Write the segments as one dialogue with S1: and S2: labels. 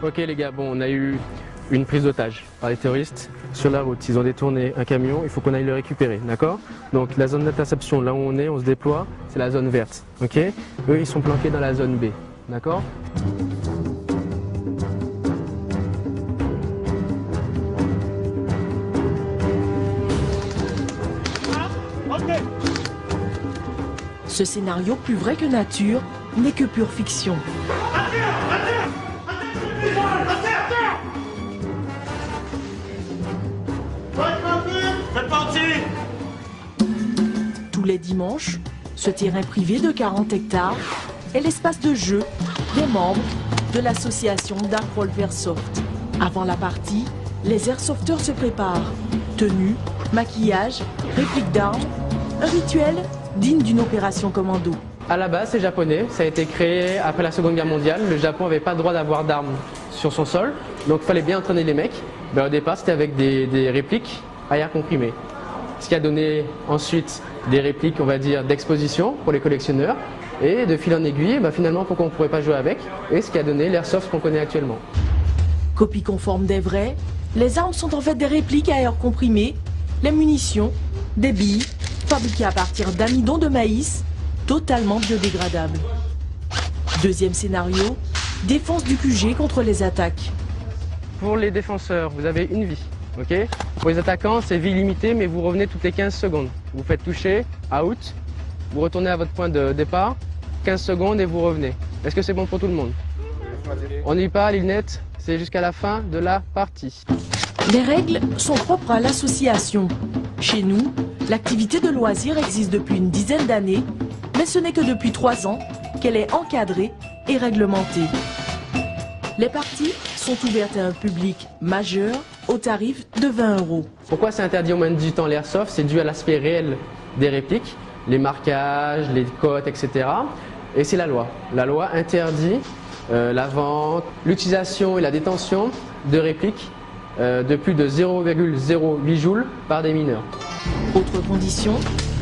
S1: Ok les gars, bon on a eu une prise d'otage par les terroristes sur la route. Ils ont détourné un camion, il faut qu'on aille le récupérer, d'accord? Donc la zone d'interception, là où on se déploie, c'est la zone verte, ok? Eux ils sont planqués dans la zone B, d'accord?
S2: Ce scénario, plus vrai que nature, n'est que pure fiction. Tous les dimanches, ce terrain privé de 40 hectares est l'espace de jeu des membres de l'association Dark Wolf Airsoft. Avant la partie, les airsofters se préparent. Tenue, maquillage, réplique d'armes, un rituel digne d'une opération commando.
S1: À la base, c'est japonais. Ça a été créé après la Seconde Guerre mondiale. Le Japon n'avait pas le droit d'avoir d'armes sur son sol, donc il fallait bien entraîner les mecs. Ben, au départ, c'était avec des répliques à air comprimé. Ce qui a donné ensuite des répliques, on va dire, d'exposition pour les collectionneurs. Et de fil en aiguille, ben, finalement, pourquoi on ne pourrait pas jouer avec. Et ce qui a donné l'airsoft qu'on connaît actuellement.
S2: Copie conforme des vrais, les armes sont en fait des répliques à air comprimé, les munitions, des billes, fabriquées à partir d'amidon de maïs, totalement biodégradables. Deuxième scénario, défense du QG contre les attaques.
S1: Pour les défenseurs, vous avez une vie. Okay, pour les attaquants, c'est vie limitée, mais vous revenez toutes les 15 secondes. Vous faites toucher, out, vous retournez à votre point de départ, 15 secondes et vous revenez. Est-ce que c'est bon pour tout le monde? On n'y pas, Linette, c'est jusqu'à la fin de la partie.
S2: Les règles sont propres à l'association. Chez nous, l'activité de loisir existe depuis une dizaine d'années, mais ce n'est que depuis 3 ans qu'elle est encadrée et réglementée. Les parties sont ouvertes à un public majeur au tarif de 20 €.
S1: Pourquoi c'est interdit au moins de 18 ans l'airsoft? C'est dû à l'aspect réel des répliques, les marquages, les cotes, etc. Et c'est la loi. La loi interdit la vente, l'utilisation et la détention de répliques de plus de 0,08 joules par des mineurs.
S2: Autre condition,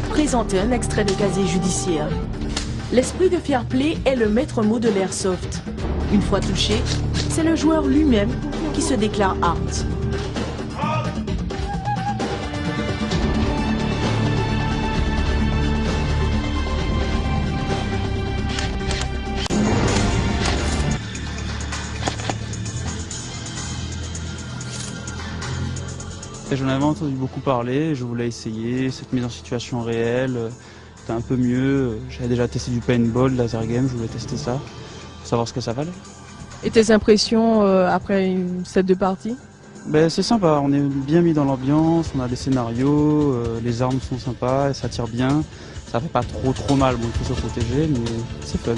S2: présenter un extrait de casier judiciaire. L'esprit de fair play est le maître mot de l'airsoft. Une fois touché, c'est le joueur lui-même qui se déclare apte.
S3: J'en avais entendu beaucoup parler, je voulais essayer cette mise en situation réelle, c'était un peu mieux. J'avais déjà testé du paintball, laser game, je voulais tester ça, pour savoir ce que ça valait.
S4: Et tes impressions après ces 2 parties?
S3: Ben, c'est sympa, on est bien mis dans l'ambiance, on a des scénarios, les armes sont sympas, ça tire bien, ça fait pas trop mal, bon il faut se protéger, mais c'est fun.